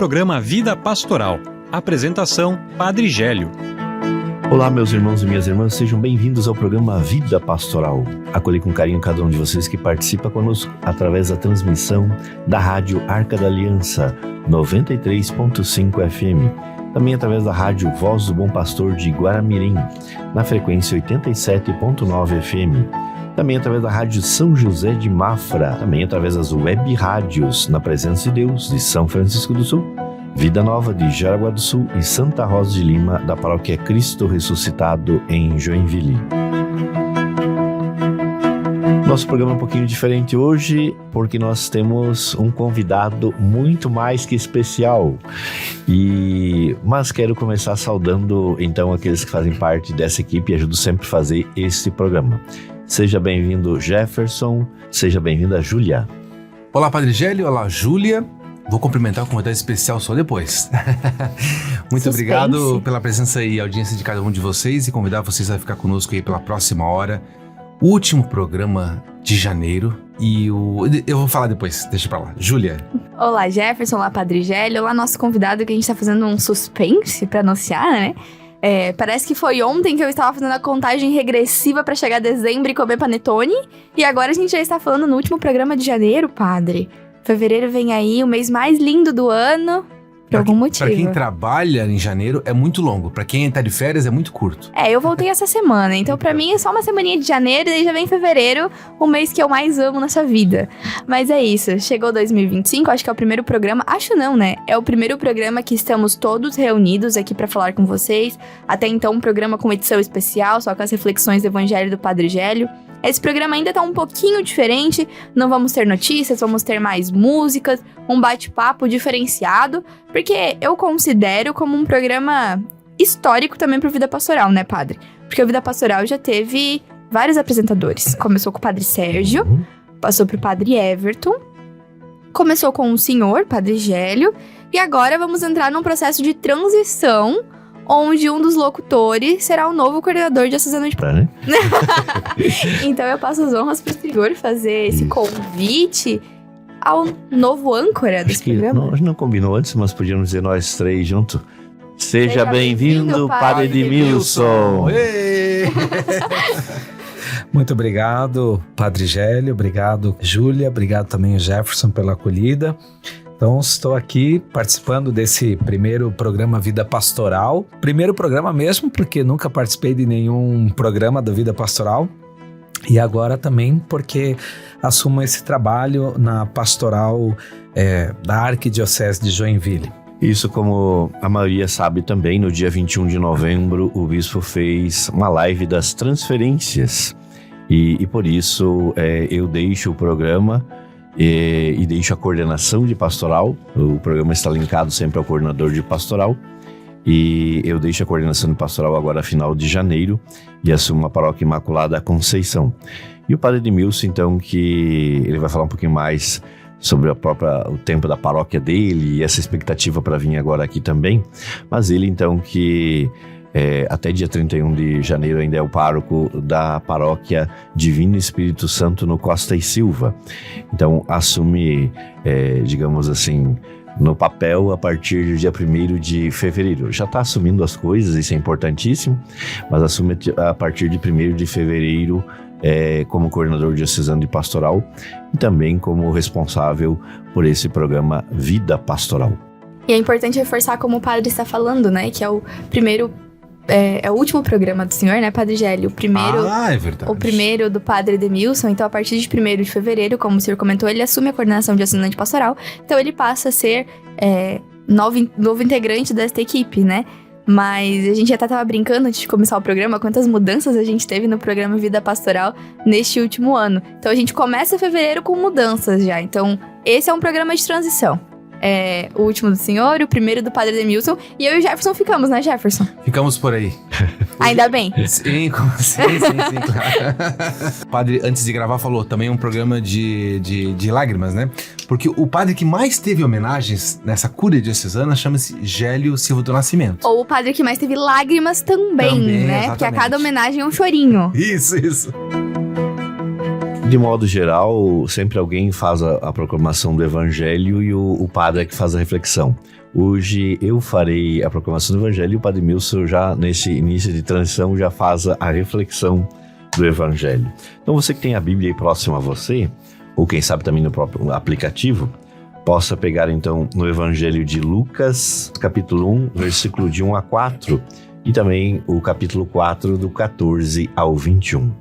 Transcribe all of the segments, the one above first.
programa Vida Pastoral. Apresentação, Padre Gélio. Olá, meus irmãos e minhas irmãs, sejam bem-vindos ao programa Vida Pastoral. Acolhi com carinho cada um de vocês que participa conosco através da transmissão da Rádio Arca da Aliança, 93.5 FM. Também através da Rádio Voz do Bom Pastor de Guaramirim, na frequência 87.9 FM. Também através da Rádio São José de Mafra. Também através das web rádios Na Presença de Deus, de São Francisco do Sul, Vida Nova de Jaraguá do Sul e Santa Rosa de Lima, da Paróquia Cristo Ressuscitado em Joinville. Nosso programa é um pouquinho diferente hoje, porque nós temos um convidado muito mais que especial. Mas quero começar saudando, então, aqueles que fazem parte dessa equipe e ajudam sempre a fazer esse programa. Seja bem-vindo, Jefferson. Seja bem-vinda, Júlia. Olá, Padre Gélio. Olá, Júlia. Vou cumprimentar o convidado especial só depois. Muito obrigado pela presença e audiência de cada um de vocês e convidar vocês a ficar conosco aí pela próxima hora. O último programa de janeiro eu vou falar depois, deixa pra lá. Júlia. Olá, Jefferson. Olá, Padre Gélio. Olá, nosso convidado, que a gente tá fazendo um suspense pra anunciar, né? Parece que foi ontem que eu estava fazendo a contagem regressiva pra chegar a dezembro e comer panetone. E agora a gente já está falando no último programa de janeiro, Padre. Fevereiro vem aí, o mês mais lindo do ano, por algum motivo. Pra quem trabalha em janeiro é muito longo, pra quem tá de férias é muito curto. Eu voltei essa semana, então pra mim é só uma semaninha de janeiro e daí já vem fevereiro, o mês que eu mais amo nessa vida. Mas é isso, chegou 2025, acho que é o primeiro programa, acho não, né? É o primeiro programa que estamos todos reunidos aqui pra falar com vocês. Até então um programa com edição especial, só com as reflexões do Evangelho do Padre Gélio. Esse programa ainda tá um pouquinho diferente, não vamos ter notícias, vamos ter mais músicas, um bate-papo diferenciado, porque eu considero como um programa histórico também pro Vida Pastoral, né, Padre? Porque o Vida Pastoral já teve vários apresentadores. Começou com o Padre Sérgio, passou pro Padre Everton, começou com o senhor, Padre Gélio, e agora vamos entrar num processo de transição onde um dos locutores será o novo coordenador diocesano de... né? Então eu passo as honras pro senhor fazer esse convite ao novo âncora desse programa. Não combinou antes, mas podíamos dizer nós três juntos. Seja bem-vindo, Padre Edmilson. Muito obrigado, Padre Gélio, obrigado, Júlia, obrigado também, Jefferson, pela acolhida. Então, estou aqui participando desse primeiro programa Vida Pastoral. Primeiro programa mesmo, porque nunca participei de nenhum programa da Vida Pastoral. E agora também porque assumo esse trabalho na pastoral da Arquidiocese de Joinville. Isso, como a maioria sabe também, no dia 21 de novembro, o bispo fez uma live das transferências. E por isso eu deixo o programa e deixo a coordenação de pastoral. O programa está linkado sempre ao coordenador de pastoral. E eu deixo a coordenação de pastoral agora final de janeiro e assumo a Paróquia Imaculada Conceição. E o Padre Edmilson, então, que ele vai falar um pouquinho mais sobre o tempo da paróquia dele e essa expectativa para vir agora aqui também. Mas ele, então, que até dia 31 de janeiro ainda é o pároco da Paróquia Divino Espírito Santo no Costa e Silva. Então assume, digamos assim, no papel a partir do dia 1º de fevereiro. Já está assumindo as coisas, isso é importantíssimo, mas assume a partir de 1º de fevereiro como coordenador diocesano de pastoral e também como responsável por esse programa Vida Pastoral. E é importante reforçar, como o padre está falando, né, que é o primeiro... É o último programa do senhor, né, Padre Gélio? É verdade. O primeiro do Padre Edmilson. Então, a partir de 1º de fevereiro, como o senhor comentou, ele assume a coordenação de diocesana de pastoral. Então, ele passa a ser novo integrante desta equipe, né? Mas a gente já tava brincando antes de começar o programa, quantas mudanças a gente teve no programa Vida Pastoral neste último ano. Então, a gente começa fevereiro com mudanças já. Então, esse é um programa de transição. O último do senhor, o primeiro do Padre Edmilson. E eu e o Jefferson ficamos, né, Jefferson? Ficamos por aí. Ainda bem. Sim, claro. O padre, antes de gravar, falou também um programa de lágrimas, né? Porque o padre que mais teve homenagens nessa cúria diocesana chama-se Gélio Silva do Nascimento. Ou o padre que mais teve lágrimas também, né? Exatamente. Porque a cada homenagem é um chorinho. Isso. De modo geral, sempre alguém faz a proclamação do evangelho e o padre é que faz a reflexão. Hoje eu farei a proclamação do Evangelho e o Padre Milson já nesse início de transição já faz a reflexão do Evangelho. Então você que tem a Bíblia aí próximo a você, ou quem sabe também no próprio aplicativo, possa pegar então no Evangelho de Lucas, capítulo 1, versículo de 1 a 4, e também o capítulo 4, do 14 ao 21.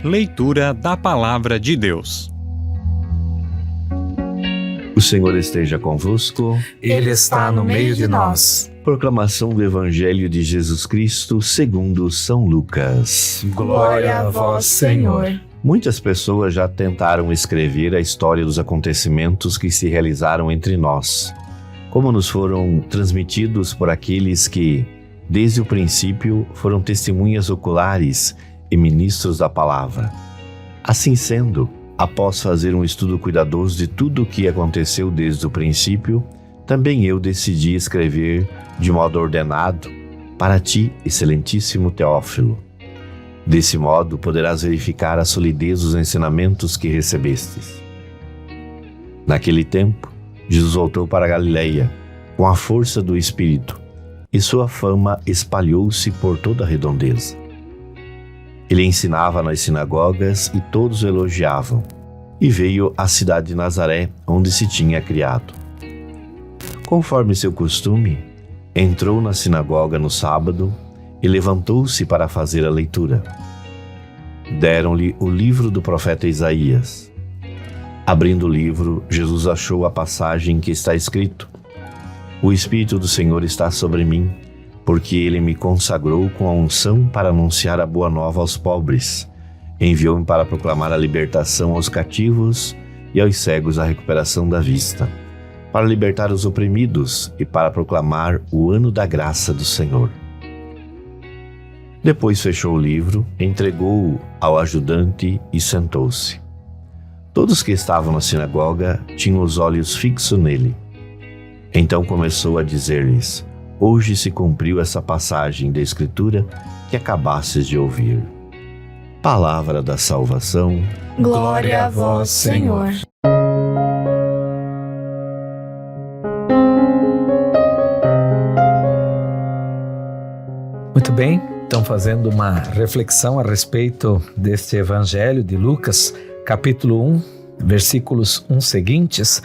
Leitura da Palavra de Deus. O Senhor esteja convosco. Ele está no meio de nós. Proclamação do Evangelho de Jesus Cristo segundo São Lucas. Glória a vós, Senhor. Muitas pessoas já tentaram escrever a história dos acontecimentos que se realizaram entre nós, como nos foram transmitidos por aqueles que, desde o princípio, foram testemunhas oculares e ministros da palavra. Assim sendo, após fazer um estudo cuidadoso de tudo o que aconteceu desde o princípio, também eu decidi escrever de modo ordenado para ti, excelentíssimo Teófilo. Desse modo, poderás verificar a solidez dos ensinamentos que recebestes. Naquele tempo, Jesus voltou para a Galileia, com a força do Espírito, e sua fama espalhou-se por toda a redondeza. Ele ensinava nas sinagogas e todos o elogiavam, e veio à cidade de Nazaré, onde se tinha criado. Conforme seu costume, entrou na sinagoga no sábado e levantou-se para fazer a leitura. Deram-lhe o livro do profeta Isaías. Abrindo o livro, Jesus achou a passagem que está escrito: O Espírito do Senhor está sobre mim, porque ele me consagrou com a unção para anunciar a boa nova aos pobres. Enviou-me para proclamar a libertação aos cativos e aos cegos a recuperação da vista, para libertar os oprimidos e para proclamar o ano da graça do Senhor. Depois fechou o livro, entregou-o ao ajudante e sentou-se. Todos que estavam na sinagoga tinham os olhos fixos nele. Então começou a dizer-lhes: Hoje se cumpriu essa passagem da Escritura que acabastes de ouvir. Palavra da salvação. Glória a vós, Senhor. Muito bem, então fazendo uma reflexão a respeito deste Evangelho de Lucas, capítulo 1, versículos 1 seguintes.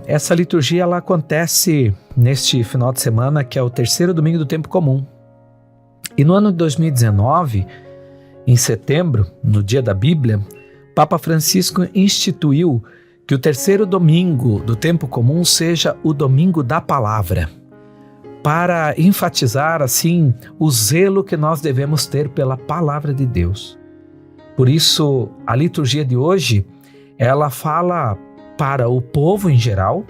Essa liturgia ela acontece neste final de semana, que é o terceiro domingo do tempo comum. E no ano de 2019, em setembro, no dia da Bíblia, Papa Francisco instituiu que o terceiro domingo do tempo comum seja o domingo da palavra, para enfatizar assim o zelo que nós devemos ter pela palavra de Deus. Por isso, a liturgia de hoje, ela fala para o povo em geral,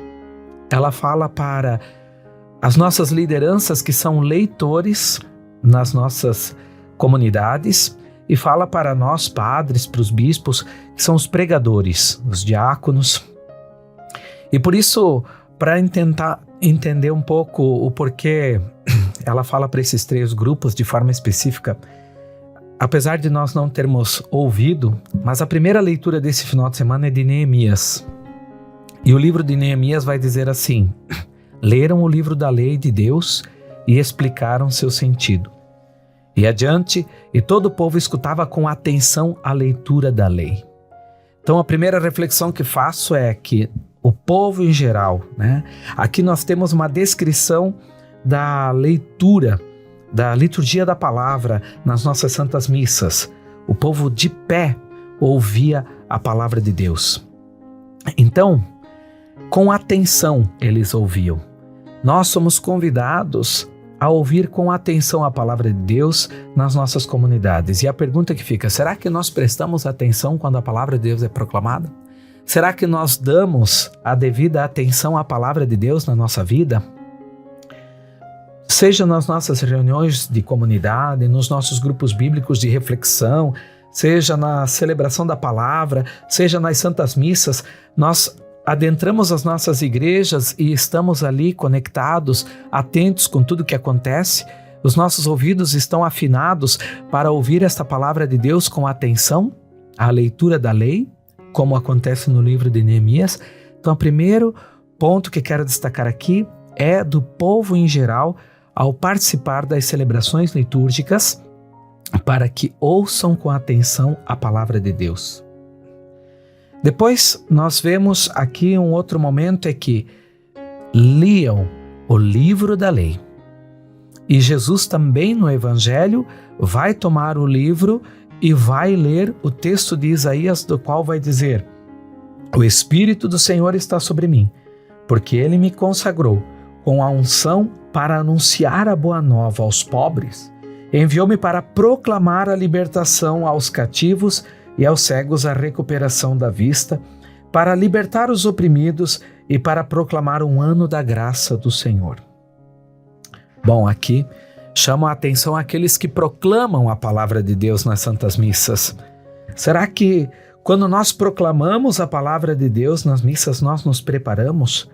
ela fala para as nossas lideranças que são leitores nas nossas comunidades e fala para nós padres, para os bispos, que são os pregadores, os diáconos. E por isso, para tentar entender um pouco o porquê ela fala para esses três grupos de forma específica, apesar de nós não termos ouvido, mas a primeira leitura desse final de semana é de Neemias. E o livro de Neemias vai dizer assim: leram o livro da lei de Deus e explicaram seu sentido. E adiante, e todo o povo escutava com atenção a leitura da lei. Então a primeira reflexão que faço é que o povo em geral, né? Aqui nós temos uma descrição da leitura, da liturgia da palavra nas nossas santas missas. O povo de pé ouvia a palavra de Deus. Então, com atenção eles ouviam. Nós somos convidados a ouvir com atenção a palavra de Deus nas nossas comunidades. E a pergunta que fica: será que nós prestamos atenção quando a palavra de Deus é proclamada? Será que nós damos a devida atenção à palavra de Deus na nossa vida? Seja nas nossas reuniões de comunidade, nos nossos grupos bíblicos de reflexão, seja na celebração da palavra, seja nas santas missas, nós adentramos as nossas igrejas e estamos ali conectados, atentos com tudo que acontece. Os nossos ouvidos estão afinados para ouvir esta palavra de Deus com atenção à leitura da lei, como acontece no livro de Neemias. Então, o primeiro ponto que quero destacar aqui é do povo em geral ao participar das celebrações litúrgicas para que ouçam com atenção a palavra de Deus. Depois, nós vemos aqui um outro momento é que liam o livro da lei. E Jesus também no Evangelho vai tomar o livro e vai ler o texto de Isaías, do qual vai dizer: o Espírito do Senhor está sobre mim, porque Ele me consagrou com a unção para anunciar a boa nova aos pobres. Enviou-me para proclamar a libertação aos cativos e aos cegos a recuperação da vista, para libertar os oprimidos e para proclamar um ano da graça do Senhor. Bom, aqui chamam a atenção aqueles que proclamam a palavra de Deus nas Santas Missas. Será que quando nós proclamamos a palavra de Deus nas missas, nós nos preparamos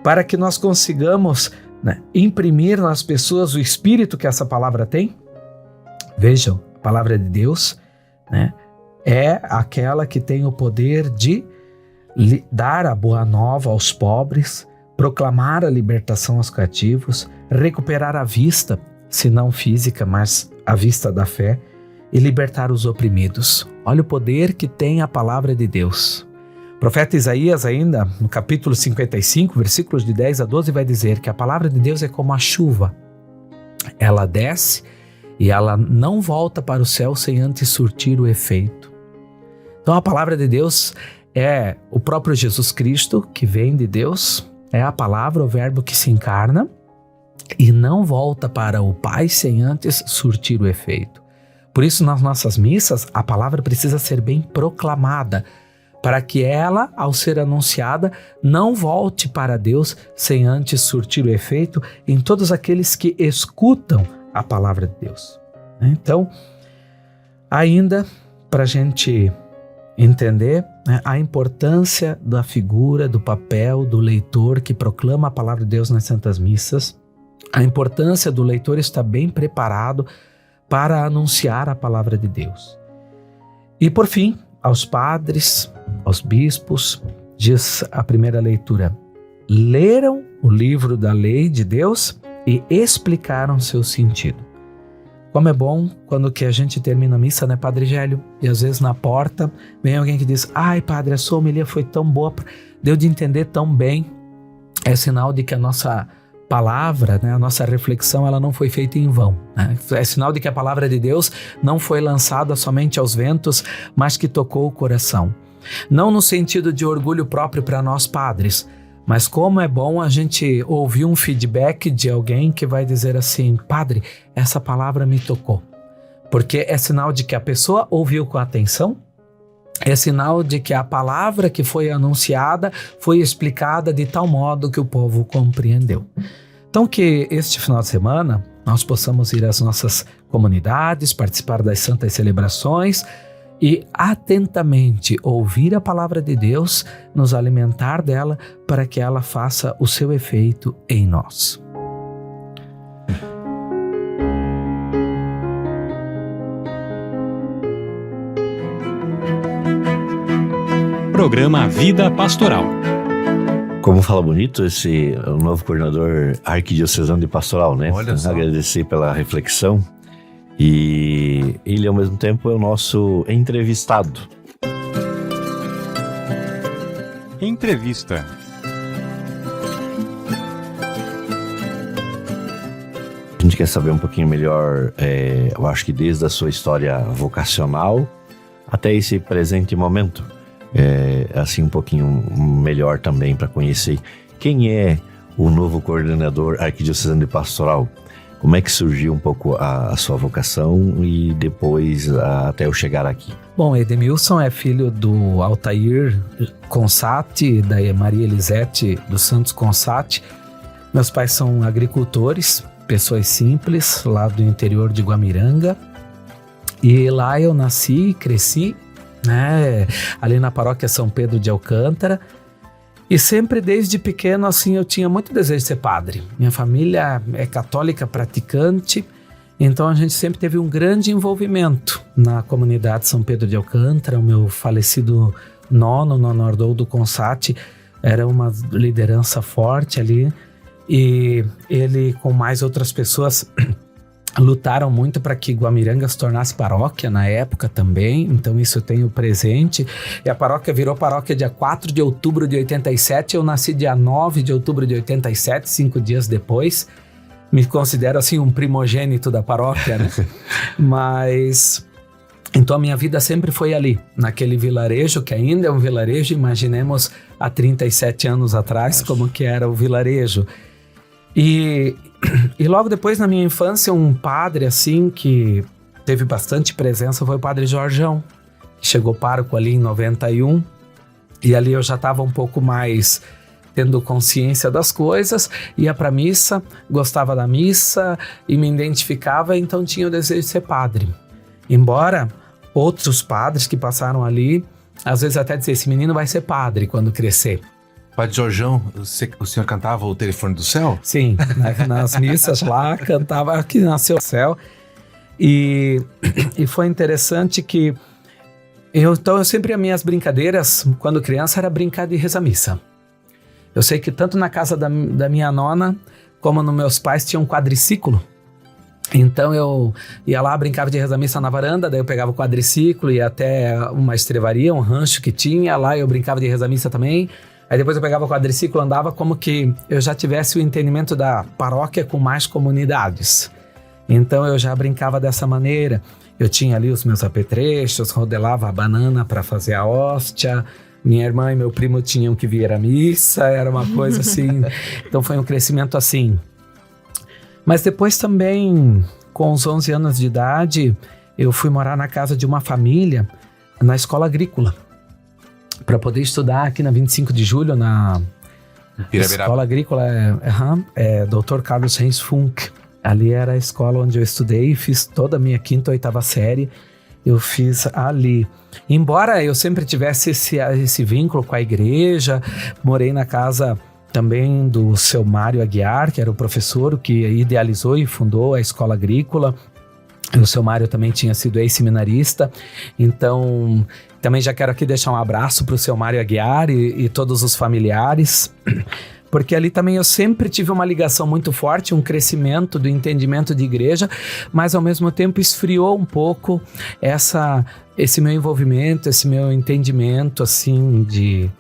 para que nós consigamos, imprimir nas pessoas o espírito que essa palavra tem? Vejam, a palavra de Deus, é aquela que tem o poder de dar a boa nova aos pobres, proclamar a libertação aos cativos, recuperar a vista, se não física, mas a vista da fé, e libertar os oprimidos. Olha o poder que tem a palavra de Deus. O profeta Isaías, ainda no capítulo 55, versículos de 10 a 12, vai dizer que a palavra de Deus é como a chuva. Ela desce e ela não volta para o céu sem antes surtir o efeito. Então a palavra de Deus é o próprio Jesus Cristo, que vem de Deus, é a palavra, o verbo que se encarna e não volta para o Pai sem antes surtir o efeito. Por isso, nas nossas missas, a palavra precisa ser bem proclamada, para que ela, ao ser anunciada, não volte para Deus sem antes surtir o efeito em todos aqueles que escutam a palavra de Deus. Então, ainda para a gente entender a importância da figura, do papel do leitor que proclama a palavra de Deus nas Santas Missas, a importância do leitor estar bem preparado para anunciar a palavra de Deus. E por fim, aos padres, aos bispos, diz a primeira leitura: leram o livro da lei de Deus e explicaram seu sentido. Como é bom quando que a gente termina a missa, né, Padre Gélio? E às vezes na porta vem alguém que diz: ai, Padre, a sua homilia foi tão boa, deu de entender tão bem. É sinal de que a nossa palavra, a nossa reflexão, ela não foi feita em vão. É sinal de que a palavra de Deus não foi lançada somente aos ventos, mas que tocou o coração. Não no sentido de orgulho próprio para nós padres, mas como é bom a gente ouvir um feedback de alguém que vai dizer assim: Padre, essa palavra me tocou. Porque é sinal de que a pessoa ouviu com atenção, é sinal de que a palavra que foi anunciada foi explicada de tal modo que o povo compreendeu. Então que este final de semana nós possamos ir às nossas comunidades, participar das santas celebrações e atentamente ouvir a palavra de Deus, nos alimentar dela para que ela faça o seu efeito em nós. Programa Vida Pastoral. Como fala bonito o novo coordenador arquidiocesano de pastoral, né? Olha só. Agradecer pela reflexão. E ele, ao mesmo tempo, é o nosso entrevistado. Entrevista. A gente quer saber um pouquinho melhor, eu acho que desde a sua história vocacional até esse presente momento. Assim um pouquinho melhor também para conhecer quem é o novo coordenador arquidiocesano de pastoral. Como é que surgiu um pouco a sua vocação e depois até eu chegar aqui? Bom, Edemilson é filho do Altair Consati e da Maria Elisete dos Santos Consati. Meus pais são agricultores, pessoas simples, lá do interior de Guamiranga. E lá eu nasci e cresci, ali na paróquia São Pedro de Alcântara. E sempre desde pequeno, assim, eu tinha muito desejo de ser padre. Minha família é católica praticante, então a gente sempre teve um grande envolvimento na comunidade São Pedro de Alcântara. O meu falecido nono Haroldo Consati, era uma liderança forte ali, e ele com mais outras pessoas lutaram muito para que Guamiranga se tornasse paróquia na época também, então isso eu tenho presente. E a paróquia virou paróquia dia 4 de outubro de 87, eu nasci dia 9 de outubro de 87, 5 dias depois. Me considero assim um primogênito da paróquia, né? Mas então a minha vida sempre foi ali, naquele vilarejo, que ainda é um vilarejo, imaginemos há 37 anos atrás como que era o vilarejo. E logo depois, na minha infância, um padre assim que teve bastante presença foi o padre Jorjão, que chegou pároco ali em 91, e ali eu já estava um pouco mais tendo consciência das coisas, ia para missa, gostava da missa e me identificava, então tinha o desejo de ser padre. Embora outros padres que passaram ali, às vezes até diziam, esse menino vai ser padre quando crescer. Padre Jorjão, o senhor cantava o Telefone do Céu? Sim, nas missas lá, cantava que nasceu o céu. E foi interessante que eu sempre, as minhas brincadeiras, quando criança, era brincar de rezar missa. Eu sei que tanto na casa da minha nona, como nos meus pais, tinha um quadriciclo. Então eu ia lá, brincava de rezar missa na varanda, daí eu pegava o quadriciclo, ia até uma estrevaria, um rancho que tinha, lá eu brincava de rezar missa também. Aí depois eu pegava o quadriciclo, andava como que eu já tivesse o entendimento da paróquia com mais comunidades. Então eu já brincava dessa maneira. Eu tinha ali os meus apetrechos, rodelava a banana para fazer a hóstia. Minha irmã e meu primo tinham que vir à missa, era uma coisa assim. Então foi um crescimento assim. Mas depois também, com os 11 anos de idade, eu fui morar na casa de uma família, na escola agrícola, para poder estudar aqui na 25 de julho, na escola agrícola, Dr. Carlos Reis Funk. Ali era a escola onde eu estudei, fiz toda a minha 5ª e 8ª série, eu fiz ali. Embora eu sempre tivesse esse vínculo com a igreja, morei na casa também do seu Mário Aguiar, que era o professor que idealizou e fundou a escola agrícola. O seu Mário também tinha sido ex-seminarista, então também já quero aqui deixar um abraço para o seu Mário Aguiar e todos os familiares, porque ali também eu sempre tive uma ligação muito forte, um crescimento do entendimento de igreja, mas ao mesmo tempo esfriou um pouco esse meu envolvimento, esse meu entendimento assim de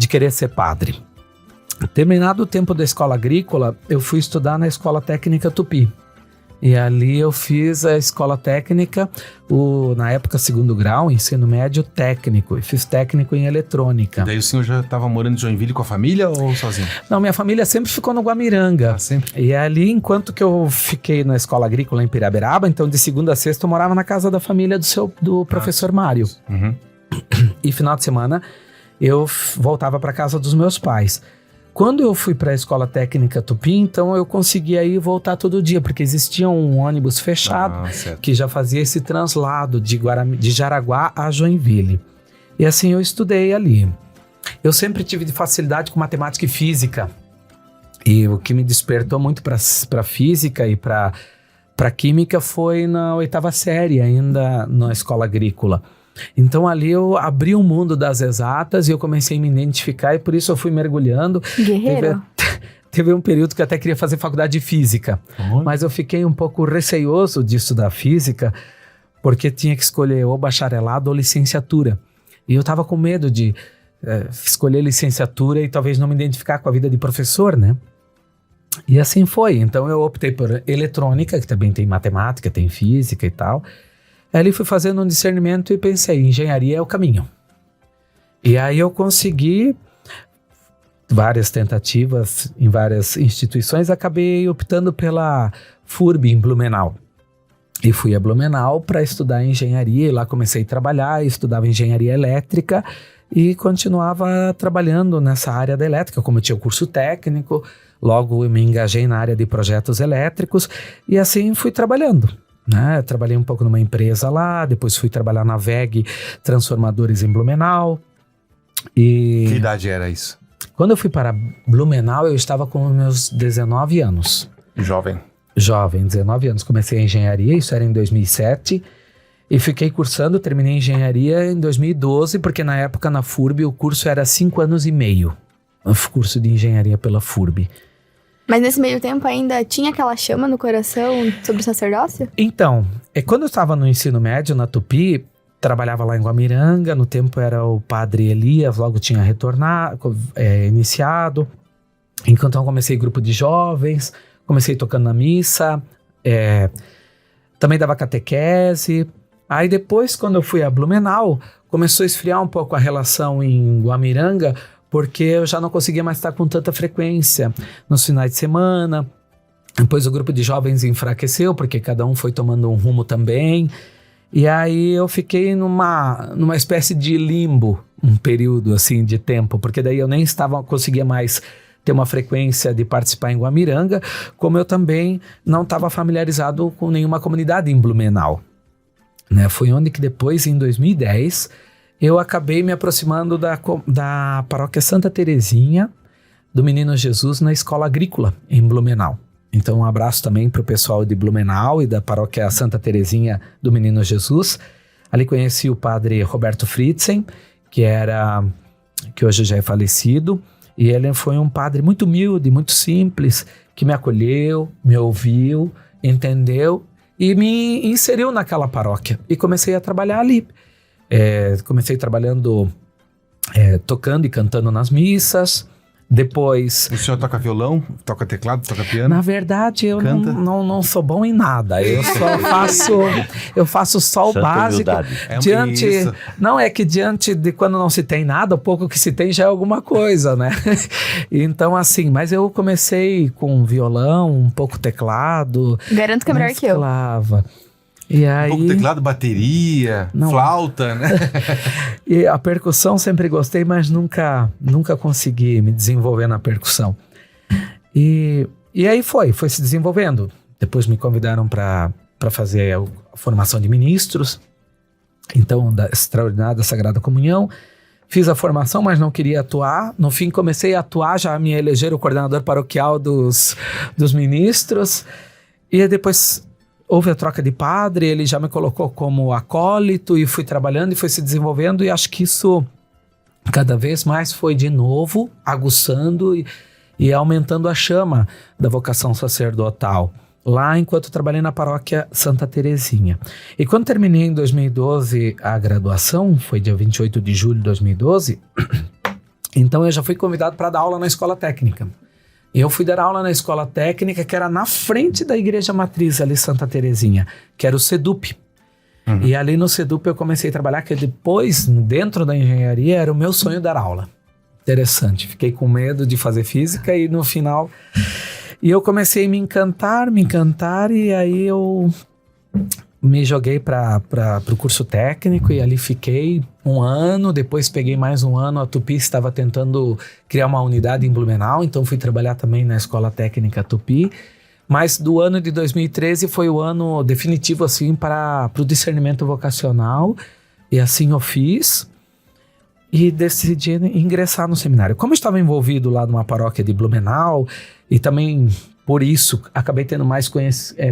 querer ser padre. Terminado o tempo da escola agrícola, eu fui estudar na Escola Técnica Tupi. E ali eu fiz a escola técnica, na época 2º grau, ensino médio técnico, e fiz técnico em eletrônica. E daí o senhor já estava morando em Joinville com a família ou sozinho? Não, minha família sempre ficou no Guamiranga. Sempre? E ali, enquanto que eu fiquei na escola agrícola em Piraberaba, então de segunda a sexta eu morava na casa da família do professor Mário. Uhum. E final de semana eu voltava para casa dos meus pais. Quando eu fui para a Escola Técnica Tupi, então eu conseguia ir voltar todo dia, porque existia um ônibus fechado que já fazia esse translado de Jaraguá a Joinville. E assim eu estudei ali. Eu sempre tive facilidade com matemática e física. E o que me despertou muito para física e para química foi na 8ª série, ainda na escola agrícola. Então ali eu abri o mundo das exatas e eu comecei a me identificar e por isso eu fui mergulhando. Guerreiro. Teve um período que eu até queria fazer faculdade de física, mas eu fiquei um pouco receioso de estudar física porque tinha que escolher ou bacharelado ou licenciatura. E eu estava com medo de escolher licenciatura e talvez não me identificar com a vida de professor, né? E assim foi. Então eu optei por eletrônica, que também tem matemática, tem física e tal. Ali fui fazendo um discernimento e pensei, engenharia é o caminho. E aí eu consegui várias tentativas em várias instituições, acabei optando pela FURB em Blumenau. E fui a Blumenau para estudar engenharia, e lá comecei a trabalhar, estudava engenharia elétrica e continuava trabalhando nessa área da elétrica, como eu tinha o curso técnico, logo eu me engajei na área de projetos elétricos e assim fui trabalhando. Trabalhei um pouco numa empresa lá, depois fui trabalhar na VEG Transformadores em Blumenau. E que idade era isso? Quando eu fui para Blumenau, eu estava com meus 19 anos. Jovem, 19 anos. Comecei a engenharia, isso era em 2007. e fiquei cursando, terminei engenharia em 2012, porque na época na FURB o curso era 5 anos e meio, o curso de engenharia pela FURB. Mas nesse meio tempo ainda tinha aquela chama no coração sobre o sacerdócio? Então, quando eu estava no ensino médio, na Tupi, trabalhava lá em Guamiranga, no tempo era o padre Elias, logo tinha retornado, iniciado. Então comecei grupo de jovens, comecei tocando na missa, também dava catequese. Aí depois, quando eu fui a Blumenau, começou a esfriar um pouco a relação em Guamiranga, porque eu já não conseguia mais estar com tanta frequência nos finais de semana. Depois o grupo de jovens enfraqueceu, porque cada um foi tomando um rumo também. E aí eu fiquei numa espécie de limbo, um período assim de tempo, porque daí eu nem conseguia mais ter uma frequência de participar em Guamiranga, como eu também não estava familiarizado com nenhuma comunidade em Blumenau. Né? Foi onde que depois, em 2010, eu acabei me aproximando da paróquia Santa Terezinha, do Menino Jesus, na escola agrícola em Blumenau. Então um abraço também para o pessoal de Blumenau e da paróquia Santa Terezinha do Menino Jesus. Ali conheci o padre Roberto Fritzen, que hoje já é falecido, e ele foi um padre muito humilde, muito simples, que me acolheu, me ouviu, entendeu e me inseriu naquela paróquia. E comecei a trabalhar ali. Comecei trabalhando, tocando e cantando nas missas. Depois... O senhor toca violão, toca teclado, toca piano? Na verdade, eu não sou bom em nada. Eu só faço só o Santa básico. humildade. Não é que diante de quando não se tem nada, o pouco que se tem já é alguma coisa, né? Então, assim, mas eu comecei com violão, um pouco teclado. Garanto que é melhor que eu. E aí, Um pouco teclado, bateria, flauta, né? E a percussão sempre gostei, mas nunca consegui me desenvolver na percussão. E aí foi se desenvolvendo. Depois me convidaram para fazer a formação de ministros, então da Extraordinária da Sagrada Comunhão. Fiz a formação, mas não queria atuar. No fim comecei a atuar, já me elegeram o coordenador paroquial dos ministros. E depois... houve a troca de padre, ele já me colocou como acólito e fui trabalhando e foi se desenvolvendo, e acho que isso cada vez mais foi de novo aguçando e aumentando a chama da vocação sacerdotal, lá enquanto trabalhei na paróquia Santa Terezinha. E quando terminei em 2012 a graduação, foi dia 28 de julho de 2012, então eu já fui convidado para dar aula na escola técnica. Eu fui dar aula na escola técnica, que era na frente da igreja matriz ali, Santa Terezinha, que era o CEDUP. Uhum. E ali no CEDUP eu comecei a trabalhar, que depois, dentro da engenharia, era o meu sonho dar aula. Interessante, fiquei com medo de fazer física e no final... E eu comecei a me encantar, e aí eu me joguei para o curso técnico e ali fiquei um ano, depois peguei mais um ano, a Tupi estava tentando criar uma unidade em Blumenau, então fui trabalhar também na Escola Técnica Tupi, mas do ano de 2013 foi o ano definitivo assim para o discernimento vocacional, e assim eu fiz e decidi ingressar no seminário. Como eu estava envolvido lá numa paróquia de Blumenau e também... por isso, acabei tendo mais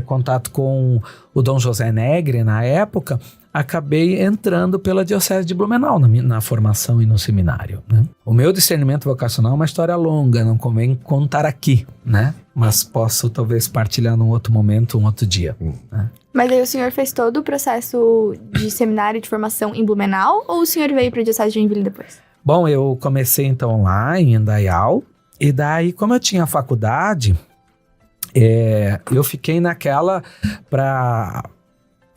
contato com o Dom José Negre na época, acabei entrando pela Diocese de Blumenau na formação e no seminário, né? O meu discernimento vocacional é uma história longa, não convém contar aqui, né? Mas posso talvez partilhar num outro momento, um outro dia. Né? Mas aí o senhor fez todo o processo de seminário de formação em Blumenau, ou o senhor veio para a Diocese de Joinville depois? Bom, eu comecei então lá em Indaial, e daí como eu tinha faculdade... eu fiquei naquela para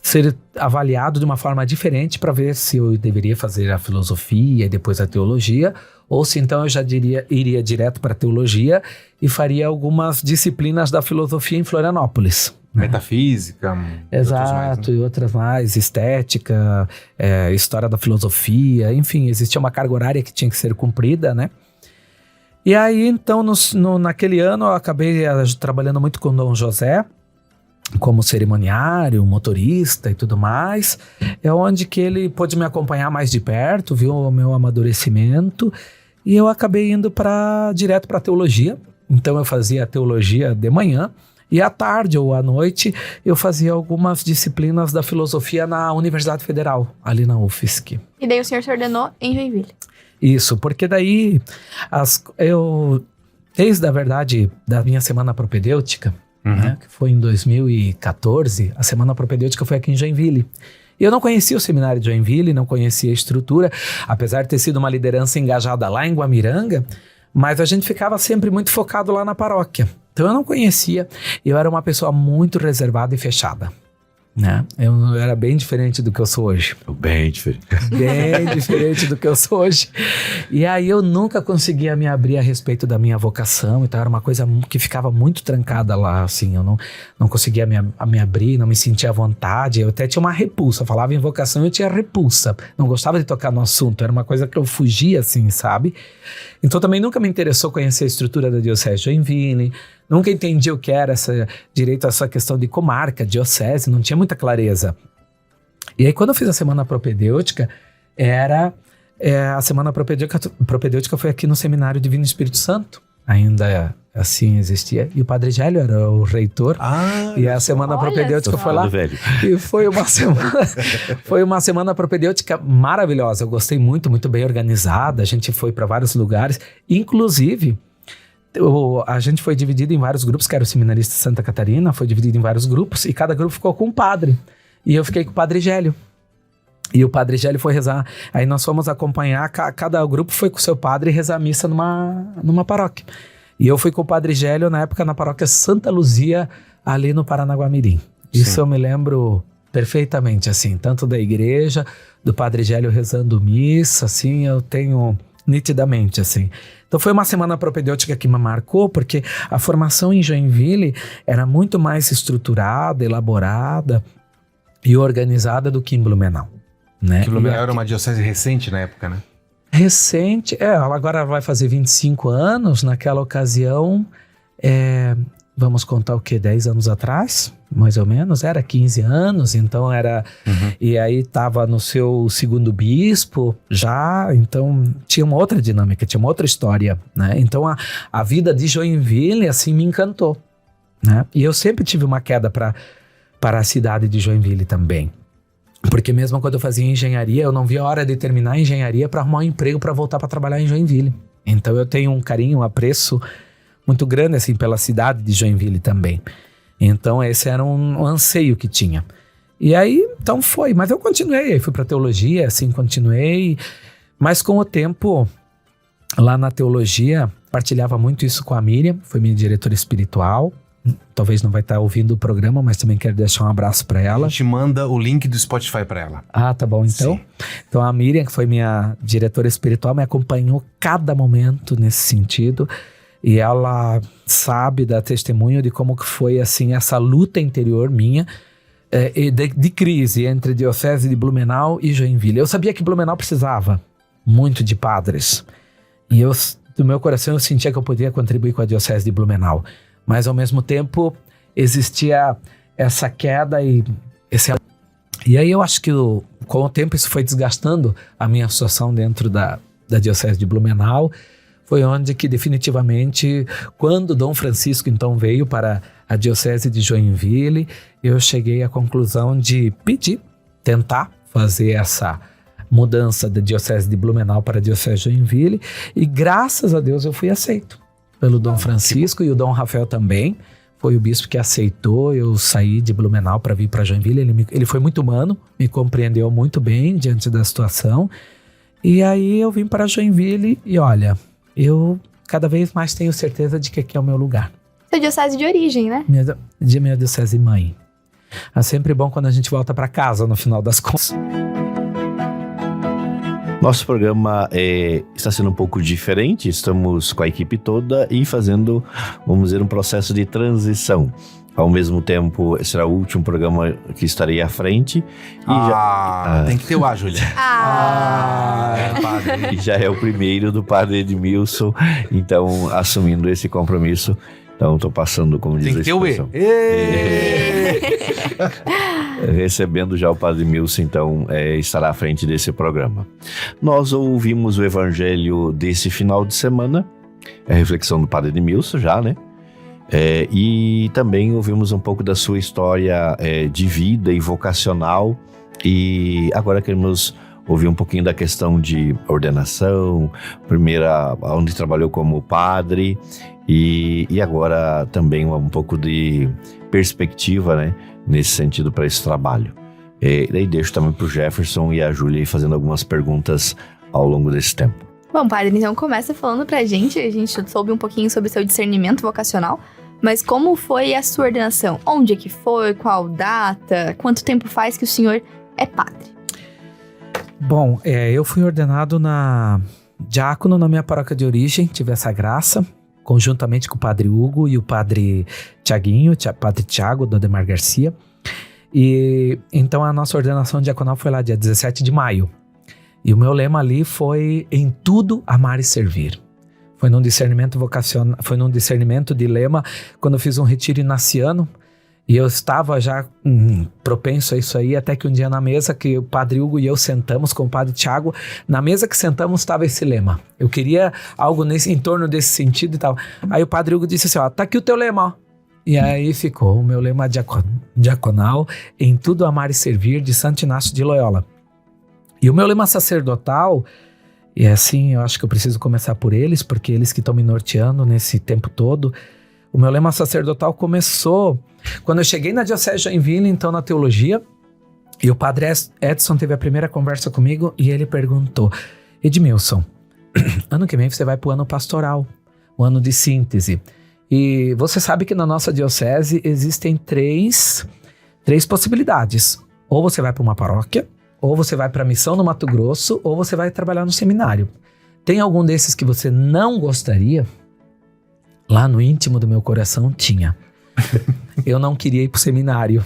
ser avaliado de uma forma diferente para ver se eu deveria fazer a filosofia e depois a teologia, ou se então eu já iria direto para a teologia e faria algumas disciplinas da filosofia em Florianópolis. Né? Metafísica. Exato, e outras mais, estética, história da filosofia, enfim, existia uma carga horária que tinha que ser cumprida, né? E aí, então, naquele ano, eu acabei trabalhando muito com o Dom José, como cerimoniário, motorista e tudo mais. É onde que ele pôde me acompanhar mais de perto, viu o meu amadurecimento. E eu acabei indo direto para a teologia. Então, eu fazia a teologia de manhã E à tarde ou à noite eu fazia algumas disciplinas da filosofia na Universidade Federal, ali na UFSC. E daí o senhor se ordenou em Joinville. Isso, porque daí desde a verdade da minha semana propedêutica, né, que foi em 2014, a semana propedêutica foi aqui em Joinville. Eu não conhecia o seminário de Joinville, não conhecia a estrutura, apesar de ter sido uma liderança engajada lá em Guamiranga, mas a gente ficava sempre muito focado lá na paróquia. Então eu não conhecia, eu era uma pessoa muito reservada e fechada, né? Eu era bem diferente do que eu sou hoje. Bem diferente. Bem diferente do que eu sou hoje. E aí eu nunca conseguia me abrir a respeito da minha vocação, então era uma coisa que ficava muito trancada lá, assim, eu não conseguia me abrir, não me sentia à vontade, eu até tinha uma repulsa, falava em vocação, eu tinha repulsa, não gostava de tocar no assunto, era uma coisa que eu fugia, assim, sabe? Então também nunca me interessou conhecer a estrutura da Diocese de Joinville, nunca entendi o que era direito a essa questão de comarca, diocese, não tinha muita clareza. E aí quando eu fiz a semana propedêutica, a semana propedêutica foi aqui no Seminário Divino Espírito Santo, ainda assim existia, e o Padre Gélio era o reitor, e a semana propedêutica foi lá, e foi uma semana propedêutica maravilhosa, eu gostei muito, muito bem organizada, a gente foi para vários lugares, inclusive a gente foi dividido em vários grupos, que era o Seminarista de Santa Catarina, foi dividido em vários grupos, e cada grupo ficou com um padre, e eu fiquei com o Padre Gélio. E o Padre Gélio foi rezar, aí nós fomos acompanhar, cada grupo foi com o seu padre rezar a missa numa paróquia. E eu fui com o Padre Gélio na época na paróquia Santa Luzia, ali no Paranaguamirim. Isso eu me lembro perfeitamente, assim, tanto da igreja, do Padre Gélio rezando missa, assim, eu tenho nitidamente, assim. Então foi uma semana propedêutica que me marcou, porque a formação em Joinville era muito mais estruturada, elaborada e organizada do que em Blumenau, né? Que Blumenau era uma diocese recente na época, né? Recente, ela agora vai fazer 25 anos, naquela ocasião, vamos contar o quê? 10 anos atrás, mais ou menos, era 15 anos, então era, e aí estava no seu segundo bispo já, então tinha uma outra dinâmica, tinha uma outra história, né? Então a vida de Joinville, assim, me encantou, né? E eu sempre tive uma queda para a cidade de Joinville também. Porque mesmo quando eu fazia engenharia, eu não via a hora de terminar a engenharia para arrumar um emprego para voltar para trabalhar em Joinville. Então eu tenho um carinho, um apreço muito grande assim pela cidade de Joinville também. Então esse era um anseio que tinha. E aí, então foi. Mas eu continuei, aí fui para teologia, assim, continuei. Mas com o tempo, lá na teologia, partilhava muito isso com a Miriam, foi minha diretora espiritual. Talvez não vai estar ouvindo o programa, mas também quero deixar um abraço para ela. A gente manda o link do Spotify para ela. Ah, tá bom, então. Sim. Então a Miriam, que foi minha diretora espiritual, me acompanhou cada momento nesse sentido. E ela sabe, dá testemunho de como que foi, assim, essa luta interior minha de crise entre a Diocese de Blumenau e Joinville. Eu sabia que Blumenau precisava muito de padres. E do meu coração eu sentia que eu podia contribuir com a Diocese de Blumenau. Mas ao mesmo tempo existia essa queda e aí eu acho que com o tempo isso foi desgastando a minha situação dentro da Diocese de Blumenau. Foi onde que definitivamente, quando Dom Francisco então veio para a Diocese de Joinville, eu cheguei à conclusão de tentar fazer essa mudança da Diocese de Blumenau para a Diocese de Joinville, e graças a Deus eu fui aceito pelo Dom Francisco, e o Dom Rafael também foi o bispo que aceitou eu sair de Blumenau para vir para Joinville. Ele foi muito humano, me compreendeu muito bem diante da situação, e aí eu vim para Joinville e olha, eu cada vez mais tenho certeza de que aqui é o meu lugar. Seu diocese de origem, né? Minha diocese mãe. É sempre bom quando a gente volta para casa no final das contas. Nosso programa está sendo um pouco diferente, estamos com a equipe toda e fazendo, vamos dizer, um processo de transição. Ao mesmo tempo, será o último programa que estarei à frente. Tem que ter o Júlia. E já é o primeiro do Padre Edmilson, então, assumindo esse compromisso. Então, estou passando, como diz a expressão. Tem que ter o recebendo já o Padre Edmilson, então, estará à frente desse programa. Nós ouvimos o evangelho desse final de semana, a reflexão do Padre Edmilson já, né? E também ouvimos um pouco da sua história de vida e vocacional. E agora queremos ouvir um pouquinho da questão de ordenação, primeira onde trabalhou como padre e agora também um pouco de perspectiva, né, nesse sentido para esse trabalho. Daí deixo também para o Jefferson e a Júlia fazendo algumas perguntas ao longo desse tempo. Bom, padre, então começa falando pra gente, a gente soube um pouquinho sobre o seu discernimento vocacional, mas como foi a sua ordenação? Onde é que foi? Qual data? Quanto tempo faz que o senhor é padre? Bom, eu fui ordenado diácono na minha paróquia de origem, tive essa graça, conjuntamente com o padre Hugo e o padre Tiaguinho, padre Tiago, do Ademar Garcia. E então a nossa ordenação diaconal foi lá dia 17 de maio. E o meu lema ali foi: em tudo amar e servir. Foi num discernimento vocacional, foi num discernimento de lema, quando eu fiz um retiro inaciano. E eu estava já propenso a isso aí, até que um dia na mesa que o padre Hugo e eu sentamos com o padre Tiago, na mesa que sentamos estava esse lema. Eu queria algo em torno desse sentido e tal. Aí o padre Hugo disse assim, ó, tá aqui o teu lema, ó. E aí ficou o meu lema diaconal, em tudo amar e servir, de Santo Inácio de Loyola. E o meu lema sacerdotal, e assim, eu acho que eu preciso começar por eles, porque eles que estão me norteando nesse tempo todo. O meu lema sacerdotal começou quando eu cheguei na Diocese de Joinville, então na teologia, e o padre Edson teve a primeira conversa comigo e ele perguntou, Edmilson, ano que vem você vai para o ano pastoral, o ano de síntese. E você sabe que na nossa diocese existem três possibilidades. Ou você vai para uma paróquia, ou você vai para a missão no Mato Grosso, ou você vai trabalhar no seminário. Tem algum desses que você não gostaria? Lá no íntimo do meu coração tinha. Eu não queria ir pro seminário.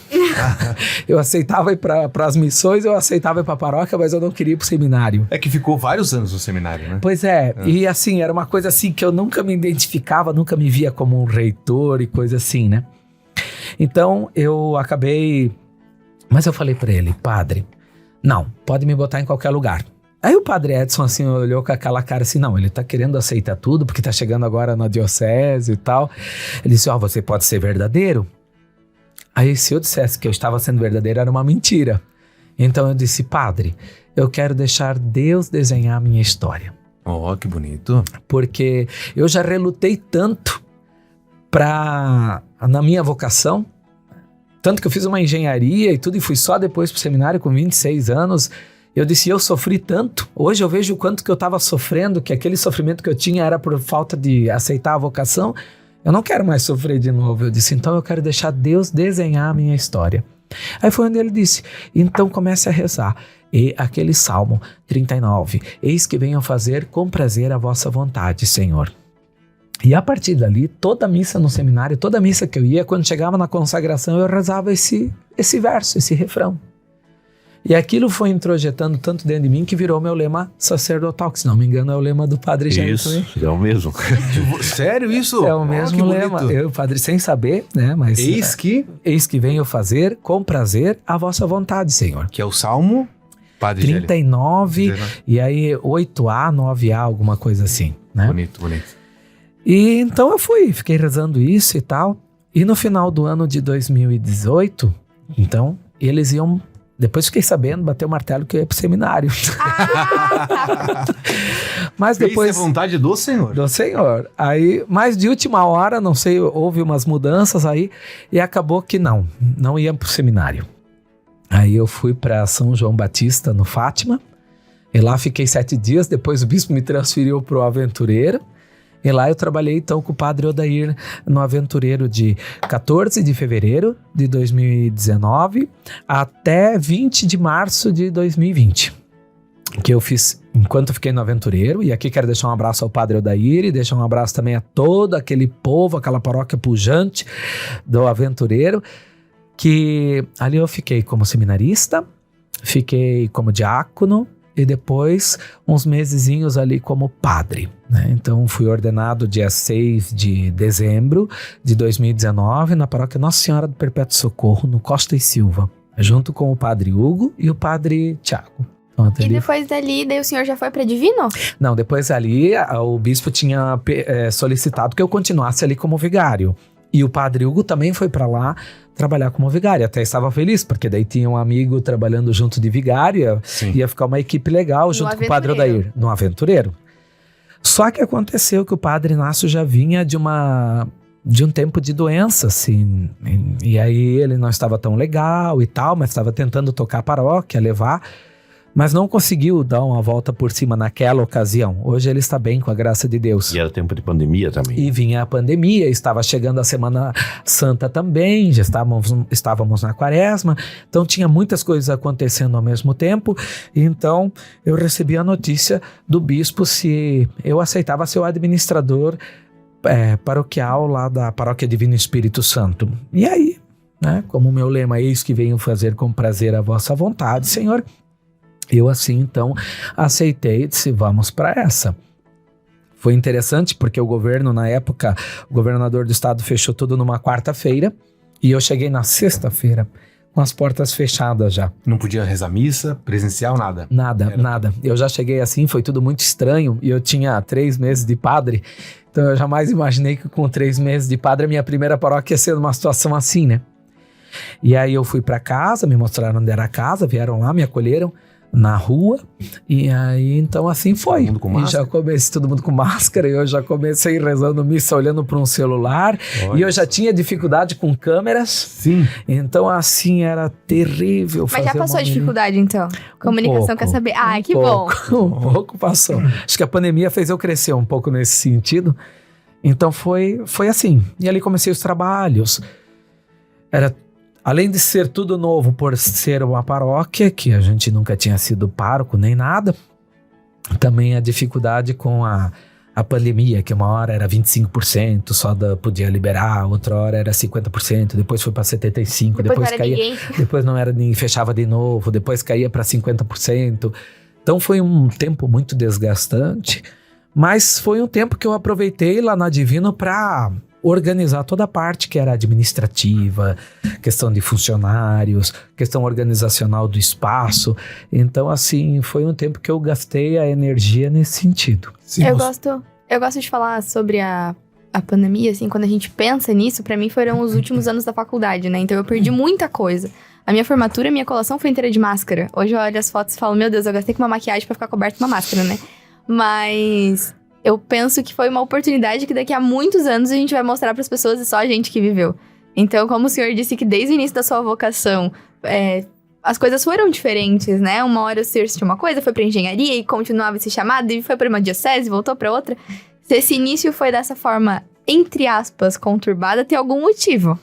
Eu aceitava ir para as missões, eu aceitava ir para a paróquia, mas eu não queria ir pro seminário. É que ficou vários anos no seminário, né? Pois é, e assim, era uma coisa assim que eu nunca me identificava, nunca me via como um reitor e coisa assim, né? Então eu acabei, mas eu falei para ele, padre, não, pode me botar em qualquer lugar. Aí o padre Edson assim olhou com aquela cara assim, não, ele tá querendo aceitar tudo porque tá chegando agora na diocese e tal. Ele disse, ó, você pode ser verdadeiro? Aí se eu dissesse que eu estava sendo verdadeiro era uma mentira. Então eu disse, padre, eu quero deixar Deus desenhar a minha história. Oh, que bonito. Porque eu já relutei tanto na minha vocação, tanto que eu fiz uma engenharia e tudo e fui só depois pro seminário com 26 anos. Eu disse, eu sofri tanto. Hoje eu vejo o quanto que eu estava sofrendo, que aquele sofrimento que eu tinha era por falta de aceitar a vocação. Eu não quero mais sofrer de novo. Eu disse, então eu quero deixar Deus desenhar a minha história. Aí foi onde ele disse, então comece a rezar. E aquele Salmo 39, eis que venho fazer com prazer a vossa vontade, Senhor. E a partir dali, toda missa no seminário, toda missa que eu ia, quando chegava na consagração, eu rezava esse verso, esse refrão. E aquilo foi introjetando tanto dentro de mim que virou meu lema sacerdotal, que se não me engano é o lema do padre Gélio. Isso, é o mesmo. Sério isso? É o mesmo lema. Eu, padre, sem saber, né? Mas Eis que venho fazer com prazer a vossa vontade, Senhor. Que é o Salmo Padre 39, Gélio. E aí 8A, 9A, alguma coisa assim, né? Bonito. E então eu fiquei rezando isso e tal. E no final do ano de 2018, então, eles iam... Depois fiquei sabendo, bateu o martelo que eu ia pro seminário. Mas depois... Fez a vontade do Senhor. Do Senhor. Aí, mas de última hora, não sei, houve umas mudanças aí e acabou que não ia pro seminário. Aí eu fui para São João Batista, no Fátima. E lá fiquei 7 dias, depois o bispo me transferiu pro Aventureiro. E lá eu trabalhei então com o padre Odair no Aventureiro de 14 de fevereiro de 2019 até 20 de março de 2020. Que eu fiz enquanto eu fiquei no Aventureiro. E aqui quero deixar um abraço ao padre Odair e deixar um abraço também a todo aquele povo, aquela paróquia pujante do Aventureiro. Que ali eu fiquei como seminarista, fiquei como diácono e depois uns mesezinhos ali como padre, né? Então fui ordenado dia 6 de dezembro de 2019 na paróquia Nossa Senhora do Perpétuo Socorro, no Costa e Silva, junto com o padre Hugo e o padre Tiago. Então, e depois dali, daí o senhor já foi para Divino? Não, depois ali o bispo tinha solicitado que eu continuasse ali como vigário. E o padre Hugo também foi para lá trabalhar como vigário. Até estava feliz, porque daí tinha um amigo trabalhando junto de vigário, ia ficar uma equipe legal junto com o padre Odair, no Aventureiro. Só que aconteceu que o padre Inácio já vinha de um tempo de doença, assim, e aí ele não estava tão legal e tal, mas estava tentando tocar a paróquia, levar, mas não conseguiu dar uma volta por cima naquela ocasião. Hoje ele está bem, com a graça de Deus. E era tempo de pandemia também. E vinha a pandemia, estava chegando a Semana Santa também, já estávamos na Quaresma, então tinha muitas coisas acontecendo ao mesmo tempo. Então eu recebi a notícia do bispo se eu aceitava ser o administrador paroquial lá da Paróquia Divino Espírito Santo. E aí, né, como o meu lema é eis que venho fazer com prazer a vossa vontade, Senhor, eu assim então aceitei e disse, vamos para essa. Foi interessante porque o governo, na época, o governador do estado fechou tudo numa quarta-feira e eu cheguei na sexta-feira com as portas fechadas já. Não podia rezar missa, presencial, nada? Nada. Eu já cheguei assim, foi tudo muito estranho e eu tinha 3 meses de padre, então eu jamais imaginei que com 3 meses de padre a minha primeira paróquia ia ser numa situação assim, né? E aí eu fui para casa, me mostraram onde era a casa, vieram lá, me acolheram na rua, e aí então assim foi. Todo mundo com máscara? E já comecei, todo mundo com máscara, e eu já comecei rezando missa olhando para um celular. Olha, e eu já tinha dificuldade com câmeras. Sim. Então assim era terrível. Mas já passou a dificuldade então? Comunicação quer saber. Ah, que bom. Um pouco passou. Acho que a pandemia fez eu crescer um pouco nesse sentido. Então foi assim. E ali comecei os trabalhos. Além de ser tudo novo por ser uma paróquia, que a gente nunca tinha sido pároco nem nada, também a dificuldade com a pandemia, que uma hora era 25%, só podia liberar, outra hora era 50%, depois foi para 75%, depois caía, ninguém. Depois não era nem fechava de novo, depois caía para 50%. Então foi um tempo muito desgastante, mas foi um tempo que eu aproveitei lá na Divino para organizar toda a parte que era administrativa, questão de funcionários, questão organizacional do espaço. Então, assim, foi um tempo que eu gastei a energia nesse sentido. Sim, eu gosto de falar sobre a pandemia, assim, quando a gente pensa nisso, pra mim foram os últimos anos da faculdade, né? Então eu perdi muita coisa. A minha formatura, minha colação foi inteira de máscara. Hoje eu olho as fotos e falo, meu Deus, eu gastei com uma maquiagem pra ficar coberta com uma máscara, né? Mas eu penso que foi uma oportunidade que daqui a muitos anos a gente vai mostrar para as pessoas e só a gente que viveu. Então, como o senhor disse que desde o início da sua vocação, as coisas foram diferentes, né? Uma hora o senhor tinha uma coisa, foi para engenharia e continuava esse chamado, e foi para uma diocese, voltou para outra. Se esse início foi dessa forma, entre aspas, conturbada, tem algum motivo.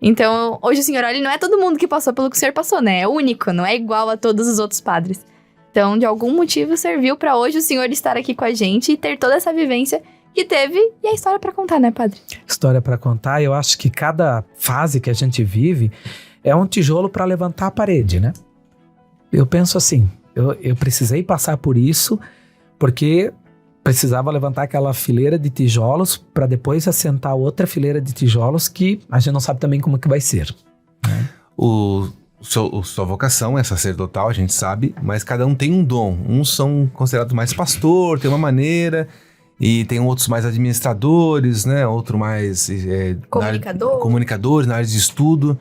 Então, hoje o senhor olha, não é todo mundo que passou pelo que o senhor passou, né? É único, não é igual a todos os outros padres. Então, de algum motivo, serviu para hoje o senhor estar aqui com a gente e ter toda essa vivência que teve. E a história para contar, né, padre? História para contar. Eu acho que cada fase que a gente vive é um tijolo para levantar a parede, né? Eu penso assim, eu precisei passar por isso porque precisava levantar aquela fileira de tijolos para depois assentar outra fileira de tijolos que a gente não sabe também como que vai ser, né? Sua vocação é sacerdotal, a gente sabe, mas cada um tem um dom. Uns são considerados mais pastor, tem uma maneira, e tem outros mais administradores, né? Outro mais comunicadores na área de estudo.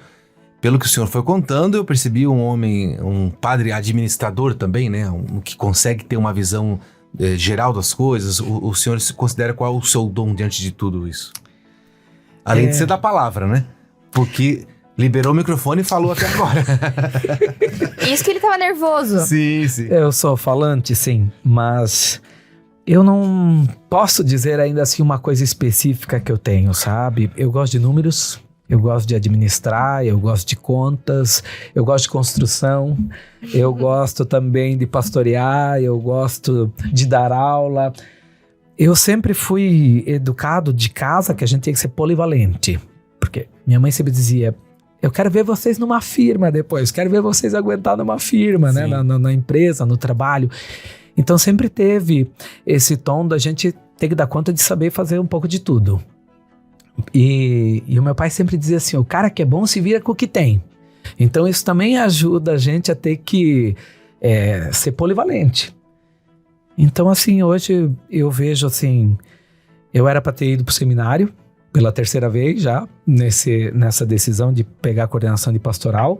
Pelo que o senhor foi contando, eu percebi um padre administrador também, né? Um que consegue ter uma visão geral das coisas. O senhor se considera qual o seu dom diante de tudo isso? Além de ser da palavra, né? Porque liberou o microfone e falou até agora. Isso que ele tava nervoso. Sim. Eu sou falante, sim, mas eu não posso dizer ainda assim uma coisa específica que eu tenho, sabe? Eu gosto de números, eu gosto de administrar, eu gosto de contas, eu gosto de construção, eu gosto também de pastorear, eu gosto de dar aula. Eu sempre fui educado de casa que a gente tinha que ser polivalente, porque minha mãe sempre dizia: eu quero ver vocês numa firma depois, quero ver vocês aguentar numa firma, né? Na empresa, no trabalho. Então sempre teve esse tom da gente ter que dar conta de saber fazer um pouco de tudo. E o meu pai sempre dizia assim: o cara que é bom se vira com o que tem. Então isso também ajuda a gente a ter que ser polivalente. Então assim, hoje eu vejo assim, eu era para ter ido pro seminário, pela terceira vez já, nessa decisão de pegar a coordenação de pastoral.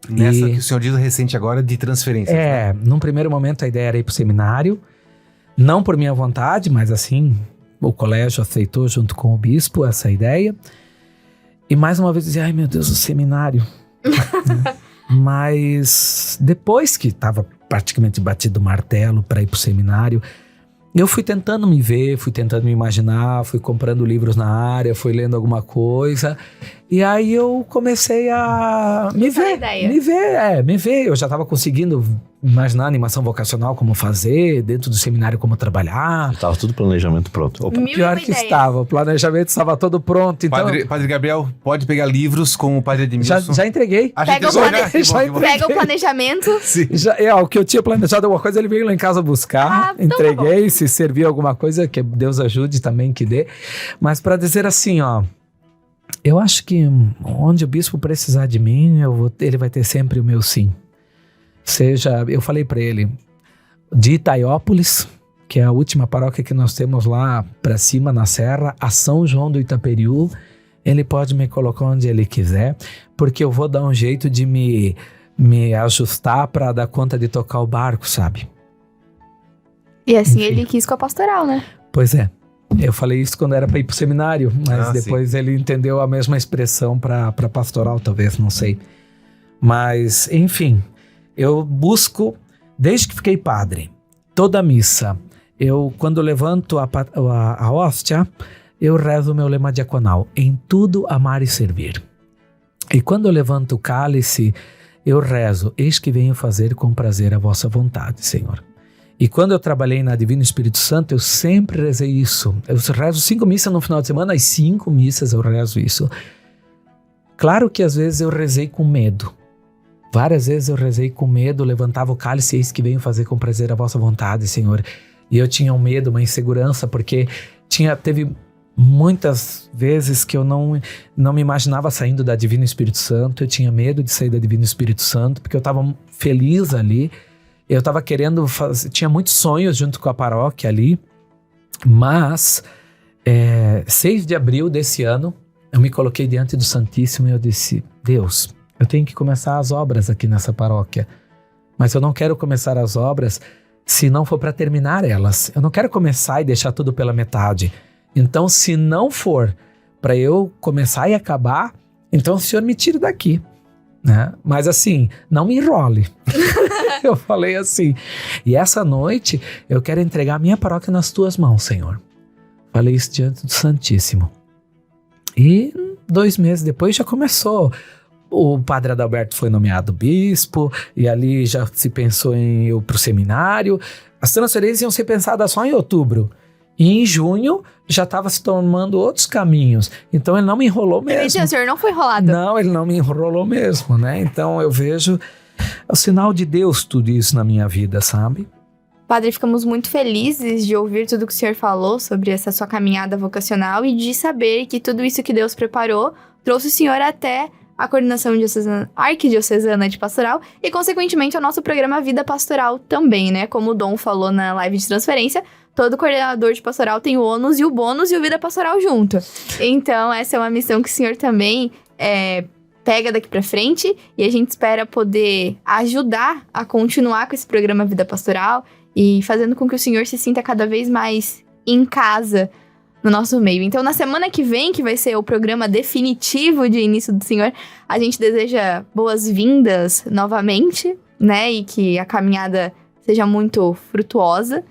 Nessa que o senhor diz recente agora de transferência. Num primeiro momento a ideia era ir pro seminário, não por minha vontade, mas assim, o colégio aceitou junto com o bispo essa ideia. E mais uma vez dizia, ai meu Deus, o seminário. Mas depois que estava praticamente batido o martelo para ir pro seminário, eu fui tentando me ver, fui tentando me imaginar, fui comprando livros na área, fui lendo alguma coisa. E aí eu comecei a me ver. Eu já estava conseguindo imaginar a animação vocacional, como fazer, dentro do seminário como trabalhar. Estava tudo planejamento pronto. Opa. Pior que estava, o planejamento estava todo pronto. Então, Padre Gabriel, pode pegar livros com o Padre Edmilson. já entreguei. Pega o planejamento. Sim. O que eu tinha planejado alguma coisa, ele veio lá em casa buscar. Entreguei, se servir alguma coisa, que Deus ajude também que dê. Mas para dizer assim, ó, eu acho que onde o bispo precisar de mim, ele vai ter sempre o meu sim. Eu falei para ele, de Itaiópolis, que é a última paróquia que nós temos lá para cima na serra, a São João do Itaperiú, ele pode me colocar onde ele quiser, porque eu vou dar um jeito de me ajustar para dar conta de tocar o barco, sabe? E assim ele quis com a pastoral, né? Pois é. Eu falei isso quando era para ir pro seminário, mas depois ele entendeu a mesma expressão para pastoral, talvez, não sei. Mas, enfim, eu busco, desde que fiquei padre, toda missa, quando levanto a hóstia, eu rezo o meu lema diaconal, em tudo amar e servir. E quando eu levanto o cálice, eu rezo, eis que venho fazer com prazer a vossa vontade, Senhor. E quando eu trabalhei na Divino Espírito Santo, eu sempre rezei isso. Eu rezo 5 missas no final de semana, as 5 missas eu rezo isso. Claro que às vezes eu rezei com medo. Várias vezes eu rezei com medo, levantava o cálice, eis que venho fazer com prazer a vossa vontade, Senhor. E eu tinha um medo, uma insegurança, porque teve muitas vezes que eu não me imaginava saindo da Divino Espírito Santo. Eu tinha medo de sair da Divino Espírito Santo, porque eu estava feliz ali. Eu estava querendo tinha muitos sonhos junto com a paróquia ali, mas 6 de abril desse ano, eu me coloquei diante do Santíssimo e eu disse, Deus, eu tenho que começar as obras aqui nessa paróquia, mas eu não quero começar as obras se não for para terminar elas. Eu não quero começar e deixar tudo pela metade. Então, se não for para eu começar e acabar, então o Senhor me tire daqui. Né? Mas assim, não me enrole. Eu falei assim, e essa noite eu quero entregar a minha paróquia nas tuas mãos, Senhor. Falei isso diante do Santíssimo. E 2 meses depois já começou. O padre Adalberto foi nomeado bispo, e ali já se pensou em ir pro seminário. As transferências iam ser pensadas só em outubro. E em junho já estava se tomando outros caminhos. Então ele não me enrolou mesmo. O senhor não foi enrolado. Não, ele não me enrolou mesmo, né? Então eu vejo o sinal de Deus tudo isso na minha vida, sabe? Padre, ficamos muito felizes de ouvir tudo que o senhor falou sobre essa sua caminhada vocacional e de saber que tudo isso que Deus preparou trouxe o senhor até a coordenação arquidiocesana de pastoral e, consequentemente, ao nosso programa Vida Pastoral também, né? Como o Dom falou na live de transferência, todo coordenador de pastoral tem o ônus e o bônus e o Vida Pastoral junto. Então, essa é uma missão que o senhor também pega daqui pra frente e a gente espera poder ajudar a continuar com esse programa Vida Pastoral e fazendo com que o senhor se sinta cada vez mais em casa no nosso meio. Então, na semana que vem, que vai ser o programa definitivo de início do senhor, a gente deseja boas-vindas novamente, né? E que a caminhada seja muito frutuosa.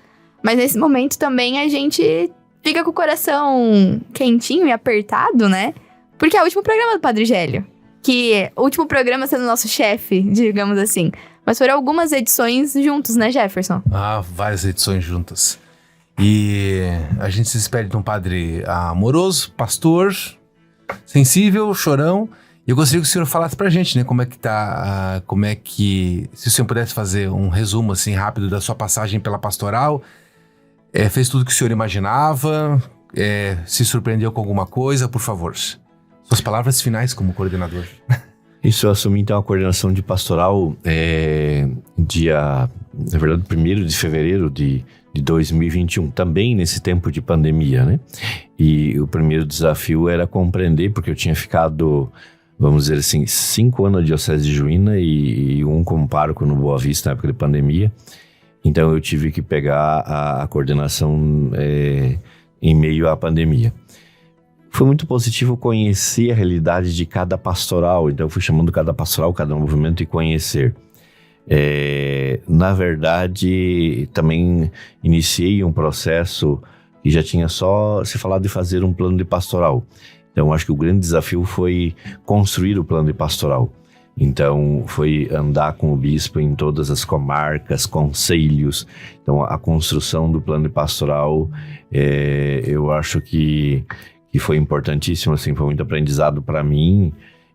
Mas nesse momento também a gente fica com o coração quentinho e apertado, né? Porque é o último programa do Padre Gélio. Que é o último programa sendo nosso chefe, digamos assim. Mas foram algumas edições juntos, né, Jefferson? Várias edições juntas. E a gente se espera de um padre amoroso, pastor, sensível, chorão. E eu gostaria que o senhor falasse pra gente, né, como é que, se o senhor pudesse fazer um resumo, assim, rápido da sua passagem pela pastoral, fez tudo o que o senhor imaginava, se surpreendeu com alguma coisa, por favor. Suas palavras finais como coordenador. Isso, eu assumi então a coordenação de pastoral dia na verdade, 1º de fevereiro de 2021, também nesse tempo de pandemia, né? E o primeiro desafio era compreender, porque eu tinha ficado, vamos dizer assim, 5 anos na Diocese de Juína e 1 como pároco no Boa Vista na época de pandemia. Então eu tive que pegar a coordenação em meio à pandemia. Foi muito positivo conhecer a realidade de cada pastoral, então eu fui chamando cada pastoral, cada movimento e conhecer. Na verdade, também iniciei um processo que já tinha só se falado de fazer um plano de pastoral. Então acho que o grande desafio foi construir o plano de pastoral. Então foi andar com o bispo em todas as comarcas, conselhos. Então a construção do plano de pastoral, eu acho que foi importantíssimo, assim, foi muito aprendizado para mim.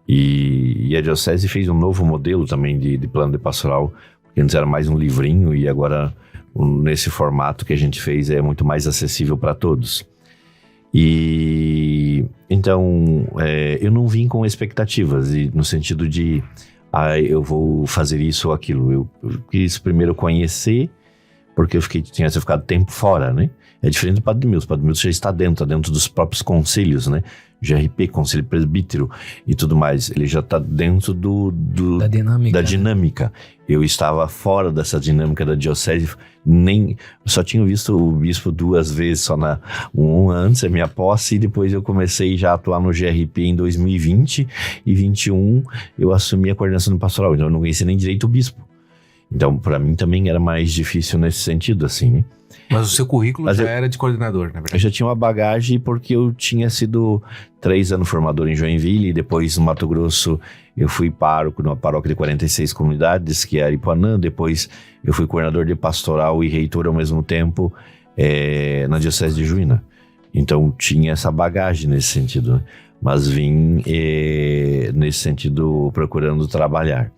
E a Diocese fez um novo modelo também de plano de pastoral, porque antes era mais um livrinho e agora nesse formato que a gente fez é muito mais acessível para todos. E então eu não vim com expectativas, no sentido de eu vou fazer isso ou aquilo. Eu quis primeiro conhecer, porque eu tinha ficado tempo fora, né? É diferente do Padre Milton. O Padre Milton já está dentro dos próprios conselhos, né? GRP, Conselho Presbítero e tudo mais. Ele já está dentro da dinâmica. Eu estava fora dessa dinâmica da diocese, só tinha visto o bispo 2 vezes, só um antes da minha posse, e depois eu comecei já a atuar no GRP em 2020 e 2021 eu assumi a coordenação do pastoral, então eu não conhecia nem direito o bispo. Então, para mim também era mais difícil nesse sentido, assim, né? Mas o seu currículo já era de coordenador, na verdade? Eu já tinha uma bagagem porque eu tinha sido 3 anos formador em Joinville, e depois no Mato Grosso eu fui pároco numa paróquia de 46 comunidades, que é Aripuanã. Depois eu fui coordenador de pastoral e reitor ao mesmo tempo na Diocese de Juína. Então tinha essa bagagem nesse sentido, né? Mas vim nesse sentido procurando trabalhar.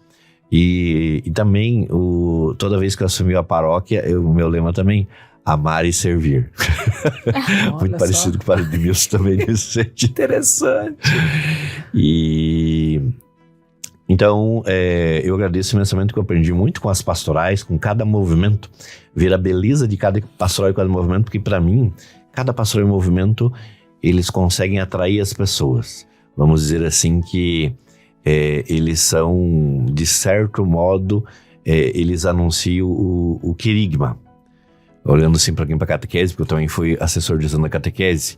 E também, toda vez que eu assumi a paróquia, o meu lema também, amar e servir. Muito parecido com o Padre Milton também nesse sentido. Interessante. E então, eu agradeço imensamente, que eu aprendi muito com as pastorais, com cada movimento, ver a beleza de cada pastoral e cada movimento, porque para mim, cada pastoral e movimento, eles conseguem atrair as pessoas. Vamos dizer assim que eles são, de certo modo, eles anunciam o querigma. Olhando assim para quem para catequese, porque eu também fui assessor de da catequese.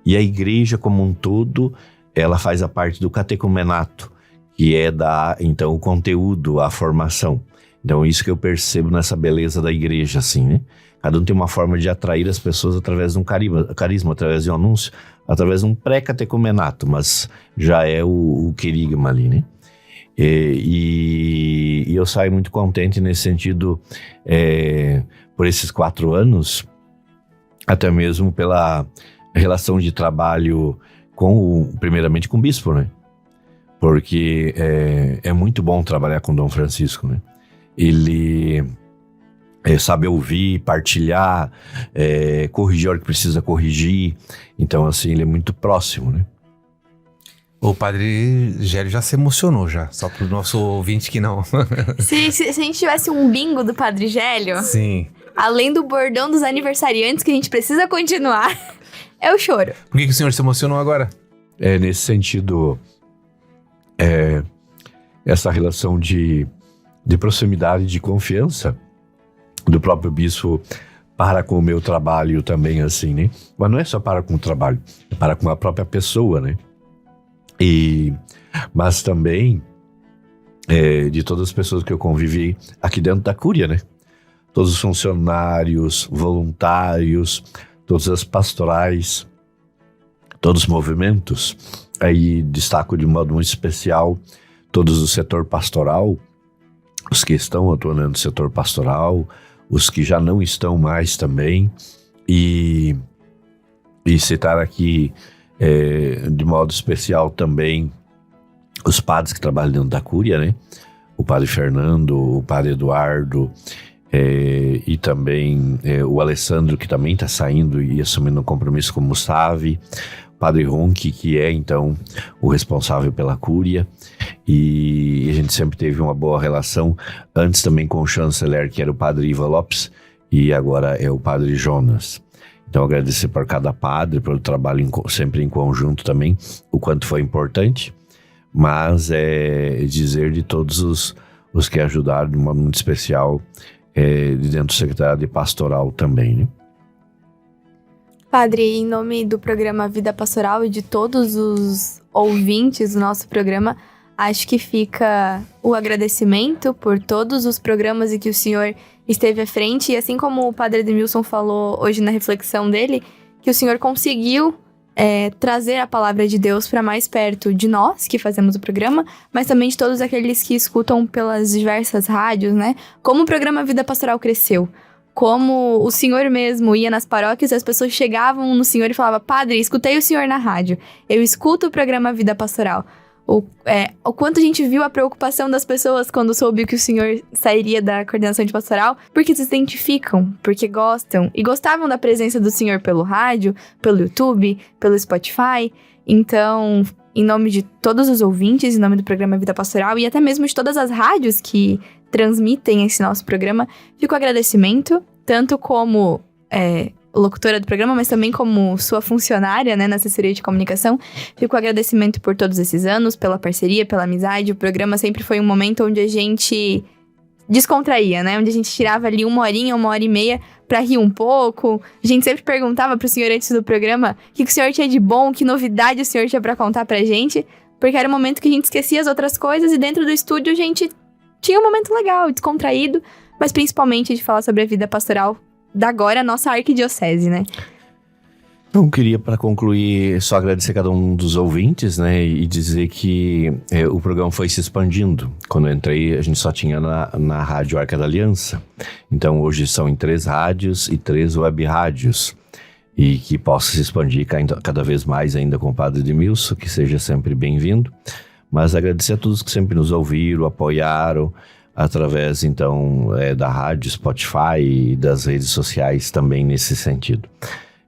E a igreja como um todo, ela faz a parte do catecumenato, que é dar, então, o conteúdo, a formação. Então, isso que eu percebo nessa beleza da igreja, assim, né? Cada um tem uma forma de atrair as pessoas através de um carisma, através de um anúncio, através de um pré-catecumenato, mas já é o querigma ali, né? E eu saio muito contente nesse sentido, por esses 4 anos, até mesmo pela relação de trabalho primeiramente com o bispo, né? Porque é muito bom trabalhar com Dom Francisco, né? Ele sabe ouvir, partilhar, corrigir a hora que precisa corrigir. Então, assim, ele é muito próximo, né? O Padre Gélio já se emocionou já, só pro nosso ouvinte que não. Se a gente tivesse um bingo do Padre Gélio, Sim. além do bordão dos aniversariantes que a gente precisa continuar, é o choro. Por que o senhor se emocionou agora? Nesse sentido, essa relação de proximidade, de confiança do próprio bispo para com o meu trabalho também, assim, né? Mas não é só para com o trabalho, é para com a própria pessoa, né? Mas também de todas as pessoas que eu convivi aqui dentro da Cúria, né? Todos os funcionários, voluntários, todas as pastorais, todos os movimentos. Aí destaco de modo muito especial todos do setor pastoral, os que estão atuando no setor pastoral, os que já não estão mais também, e citar aqui de modo especial também os padres que trabalham dentro da Cúria, né? O Padre Fernando, o Padre Eduardo, e também o Alessandro, que também está saindo e assumindo um compromisso com o Mustavi, o Padre Ronchi, que é então o responsável pela Cúria, E a gente sempre teve uma boa relação, antes também com o chanceler, que era o padre Ivan Lopes, e agora é o padre Jonas. Então, agradecer por cada padre, pelo trabalho sempre em conjunto também, o quanto foi importante, mas dizer de todos os que ajudaram de modo muito especial, de dentro do secretariado de pastoral também, né? Padre, em nome do programa Vida Pastoral e de todos os ouvintes do nosso programa, acho que fica o agradecimento por todos os programas em que o senhor esteve à frente. E assim como o padre Edmilson falou hoje na reflexão dele, que o senhor conseguiu trazer a palavra de Deus para mais perto de nós que fazemos o programa, mas também de todos aqueles que escutam pelas diversas rádios, né? Como o programa Vida Pastoral cresceu. Como o senhor mesmo ia nas paróquias, as pessoas chegavam no senhor e falavam: Padre, escutei o senhor na rádio, eu escuto o programa Vida Pastoral. O quanto a gente viu a preocupação das pessoas quando soube que o senhor sairia da coordenação de pastoral, porque se identificam, porque gostam, e gostavam da presença do senhor pelo rádio, pelo YouTube, pelo Spotify. Então, em nome de todos os ouvintes, em nome do programa Vida Pastoral e até mesmo de todas as rádios que transmitem esse nosso programa, fica o agradecimento, tanto como locutora do programa, mas também como sua funcionária, né, na assessoria de comunicação. Fica o agradecimento por todos esses anos, pela parceria, pela amizade. O programa sempre foi um momento onde a gente descontraía, né, onde a gente tirava ali 1 horinha, 1h30 pra rir um pouco. A gente sempre perguntava pro senhor antes do programa o que o senhor tinha de bom, que novidade o senhor tinha pra contar pra gente, porque era um momento que a gente esquecia as outras coisas e dentro do estúdio a gente tinha um momento legal, descontraído, mas principalmente de falar sobre a vida pastoral da agora, nossa arquidiocese, né? Então, queria, para concluir, só agradecer a cada um dos ouvintes, né, e dizer que o programa foi se expandindo. Quando eu entrei, a gente só tinha na Rádio Arca da Aliança. Então, hoje são em 3 rádios e 3 web rádios. E que possa se expandir cada vez mais ainda com o Padre Edmilson, que seja sempre bem-vindo. Mas agradecer a todos que sempre nos ouviram, apoiaram, através, então, da rádio, Spotify e das redes sociais também nesse sentido.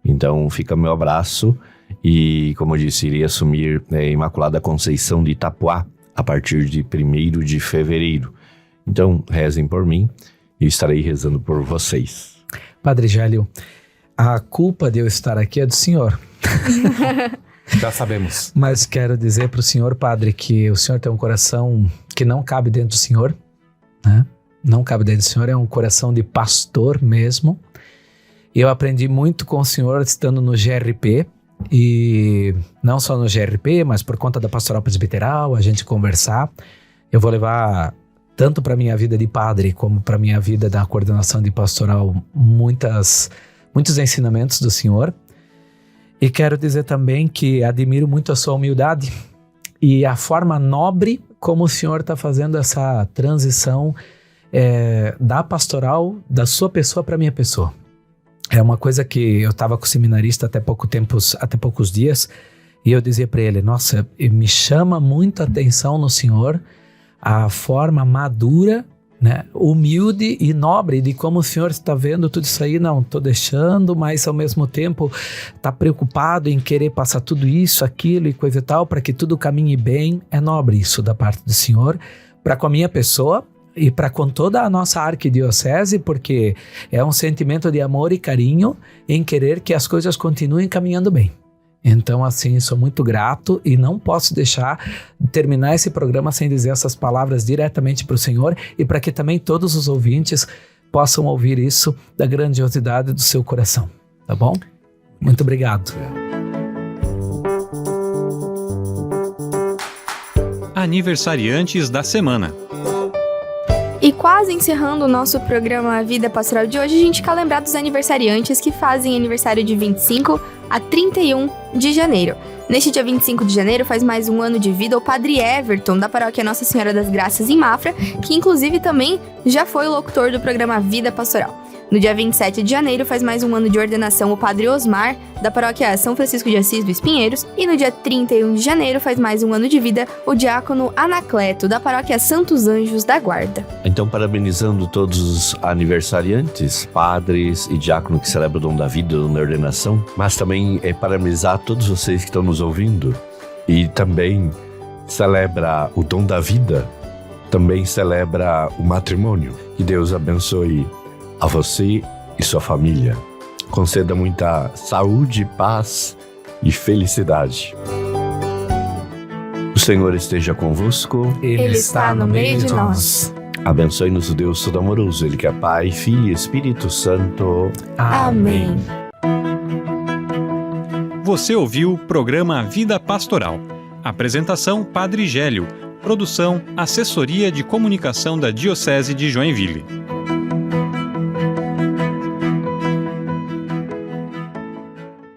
Então, fica meu abraço e, como eu disse, irei assumir Imaculada Conceição de Itapuá a partir de 1º de fevereiro. Então, rezem por mim e estarei rezando por vocês. Padre Gélio, a culpa de eu estar aqui é do senhor. Já sabemos. Mas quero dizer para o senhor, padre, que o senhor tem um coração que não cabe dentro do senhor, né? Não cabe dentro do senhor, é um coração de pastor mesmo. Eu aprendi muito com o senhor estando no GRP, e não só no GRP, mas por conta da pastoral presbiteral, a gente conversar. Eu vou levar tanto para minha vida de padre como para minha vida da coordenação de pastoral muitos ensinamentos do senhor. E quero dizer também que admiro muito a sua humildade e a forma nobre como o senhor está fazendo essa transição da pastoral, da sua pessoa para a minha pessoa. É uma coisa que eu estava com o seminarista até poucos dias, e eu dizia para ele: nossa, me chama muito a atenção no senhor a forma madura, né, humilde e nobre de como o senhor está vendo tudo isso aí. Não, estou deixando, mas ao mesmo tempo está preocupado em querer passar tudo isso, aquilo e coisa e tal, para que tudo caminhe bem. É nobre isso da parte do senhor, para com a minha pessoa e para com toda a nossa arquidiocese, porque é um sentimento de amor e carinho em querer que as coisas continuem caminhando bem. Então, assim, sou muito grato e não posso deixar de terminar esse programa sem dizer essas palavras diretamente para o Senhor e para que também todos os ouvintes possam ouvir isso da grandiosidade do seu coração, tá bom? Muito obrigado. Aniversariantes da semana. E quase encerrando o nosso programa Vida Pastoral de hoje, a gente quer lembrar dos aniversariantes que fazem aniversário de 25 a 31 de janeiro. Neste dia 25 de janeiro faz mais um ano de vida o Padre Everton, da paróquia Nossa Senhora das Graças em Mafra, que inclusive também já foi o locutor do programa Vida Pastoral. No dia 27 de janeiro faz mais um ano de ordenação o Padre Osmar, da paróquia São Francisco de Assis dos Pinheiros. E no dia 31 de janeiro faz mais um ano de vida o diácono Anacleto, da paróquia Santos Anjos da Guarda. Então, parabenizando todos os aniversariantes, padres e diáconos que celebram o dom da vida na ordenação, mas também parabenizar todos vocês que estão nos ouvindo e também celebra o dom da vida, também celebra o matrimônio. Que Deus abençoe a você e sua família. Conceda muita saúde, paz e felicidade. O Senhor esteja convosco. Ele está no meio de nós. Abençoe-nos o Deus Todo-Amoroso, Ele que é Pai, Filho e Espírito Santo. Amém. Você ouviu o programa Vida Pastoral. Apresentação Padre Gélio. Produção Assessoria de Comunicação da Diocese de Joinville.